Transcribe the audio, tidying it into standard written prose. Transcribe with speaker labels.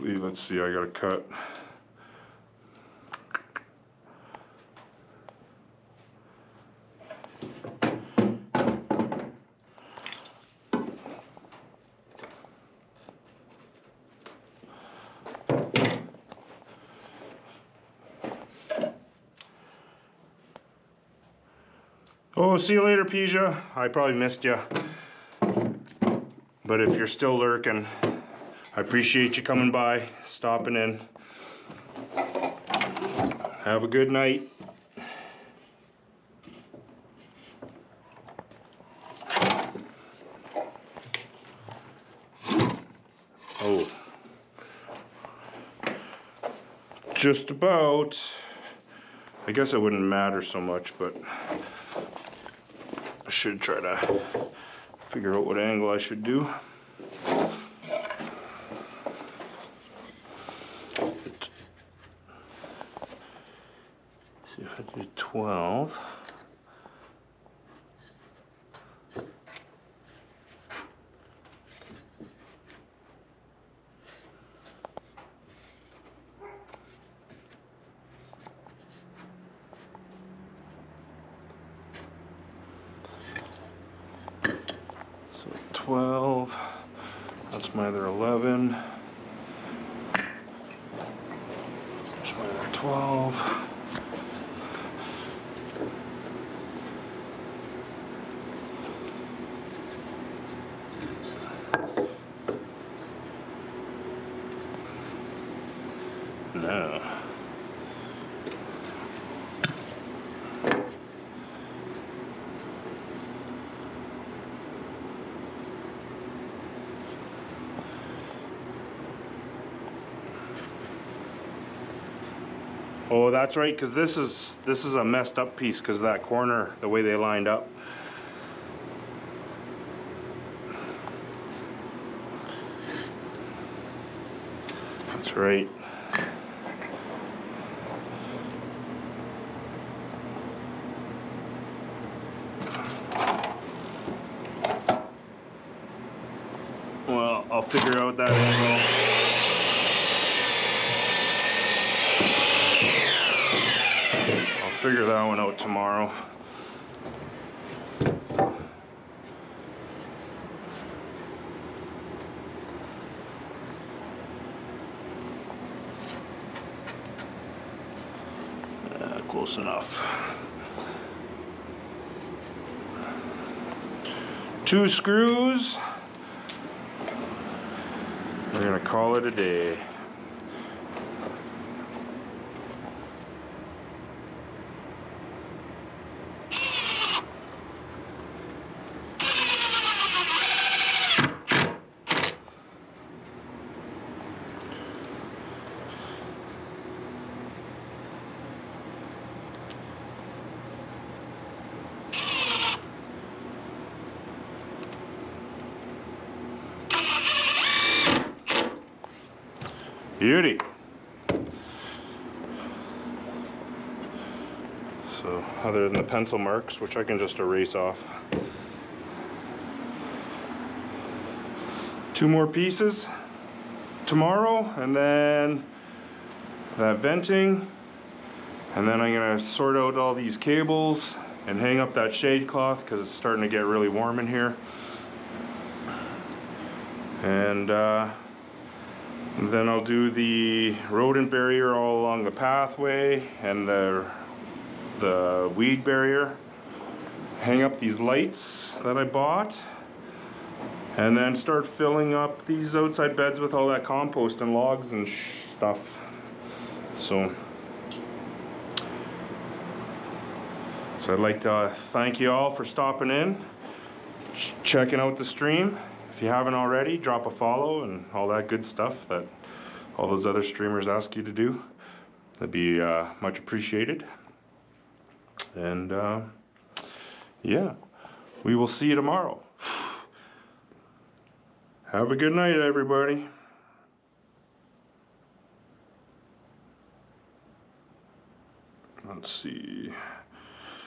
Speaker 1: Actually, let's see, I gotta cut. Oh, see you later, Peja. I probably missed you. But if you're still lurking, I appreciate you coming by, stopping in. Have a good night. Oh. Just about. I guess it wouldn't matter so much, but I should try to figure out what angle I should do. See if I do 12. So 12, that's my other 11. There's my other 12. No. Oh, that's right, because this is a messed up piece because that corner, the way they lined up. That's right. Well, I'll figure out that angle. I'll figure that one out tomorrow. Close enough. 2 screws. We're gonna call it a day. Beauty. So other than the pencil marks, which I can just erase off. 2 more pieces tomorrow, and then that venting, and then I'm gonna sort out all these cables and hang up that shade cloth because it's starting to get really warm in here. And then I'll do the rodent barrier all along the pathway and the weed barrier. Hang up these lights that I bought, and then start filling up these outside beds with all that compost and logs and stuff. So I'd like to thank you all for stopping in, checking out the stream. If you haven't already, drop a follow and all that good stuff that all those other streamers ask you to do. That'd be much appreciated. And yeah, we will see you tomorrow. Have a good night, everybody. Let's see.